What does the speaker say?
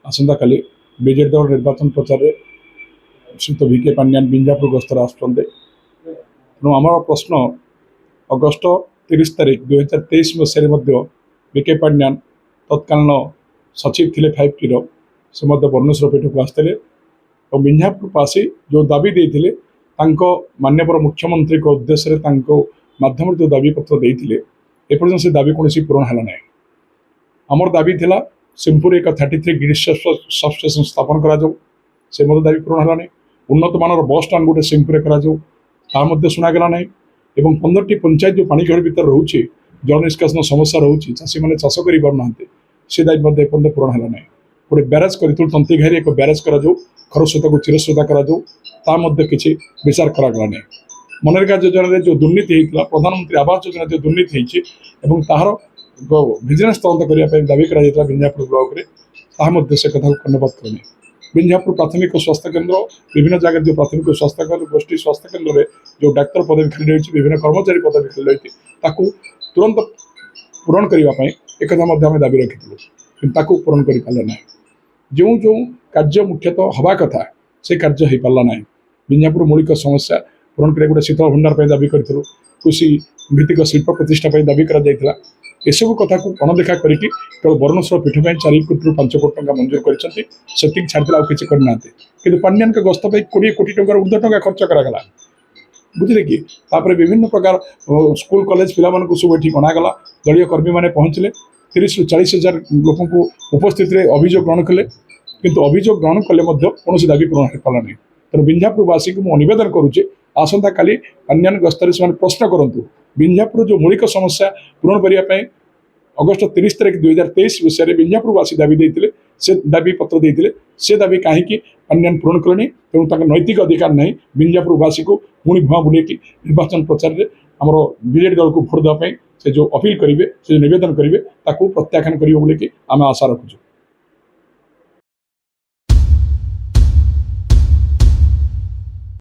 आसंता काली BJD दल निर्वाचन प्रचार में श्रीयुत भिके पांड्यान बिंजापुर गस्तर आसुच्चंदे। तेणु आम प्रश्न अगस्ट 30 तारिख 2023 मसीह भिके पांड्यान तत्कालीन सचिव थे 5T से भुवनेश्वर पीठ को आसते और बिंजापुर को आसी जो दाबी देते माननीय मुख्यमंत्री उद्देश्य माध्यम जो दाबी पत्र देते एपर्यंत से दाबी कौन पूरण है ना। आमर दाबी थिला सिंहपुर एक 33 गिरिश सबस्टेशन स्थापन करा से दाबी पूरण है। उन्नत मानर बस स्टाण गोटे सिंहपुर करा शुणागला ना। 15टी पंचायत जो पानीघर भर रोचे जल निष्कासन समस्या रोचे चाषी मैंने चाष कर पारना से दाबी एपर्यंत पूरण है ना। गोटे ब्यारेज कर तंतीघारी एक ब्यारेज करा खरस्रोता को चिरस्रोता करा किसी विचार करागला ना। मनरेगा योजना जो दुर्नीति होता प्रधानमंत्री आवास योजना जो दुर्नीति होती तार विजिलेंस तदंत करने दाबी कर बिंजापुर ब्लॉक में से कथा कर्णपात करनी। बिंजापुर प्राथमिक स्वास्थ्य केन्द्र विभिन्न जगह जो प्राथमिक स्वास्थ्य केन्द्र गोष्ठी स्वास्थ्य केन्द्र में जो डाक्तर पदवी खाली रही विभिन्न कर्मचारी पदवी खाली रही तुरंत पूरण करने एक दाबी रखी पूरण कर पारे ना। जो जो कार्य मुख्यतः हवा कथा से कार्य हो पारा ना। बिंजापुर मौलिक समस्या पूरण कर गोटे शीतल भंडार दाबी करूँ कृषि भित्तिक शिल्प प्रतिष्ठा दाबी कर एसबू कथा को अणदेखा करके केवल भुवनेश्वर पीठ में 4 कोटी 5 कोटी टंका मंजूर कर छाड़ी किसी करना कि पांड्यान के गस्त 20 कोटी टंकार ऊर्ध्व टंका खर्च करागला बुझे कि विभिन्न प्रकार स्कूल कॉलेज पिला सब ये अणागला। दलीय कर्मी मैंने पहुँचले 30 ରୁ 40 हजार लोक उपस्थित अभियोग ग्रहण कले किंतु अभियोग ग्रहण कले कौन दाबी पूरण हो पारा नहीं। तेणु बिंजापुरवासी को मुझे निवेदन करुचे आसंता काली पांड्यान गस्तर से प्रश्न करूँ बिंजापुर जो मौलिक समस्या पूरण करने अगस्ट 30 तारिख 2023 विषय में बिंजापुरवासी दाबी देते से दाबी पत्र देते से दाबी कहीं पांड्यान पूरण कले तेणु नैतिक अधिकार ना बिंजापुरवासी को पुणी भुआ बुले निर्वाचन प्रचार में आमर बीजेडी दल को भोट देवाई से जो अपील करेंगे से निवेदन करेंगे प्रत्याख्यान करेंगे आम आशा रखुचु।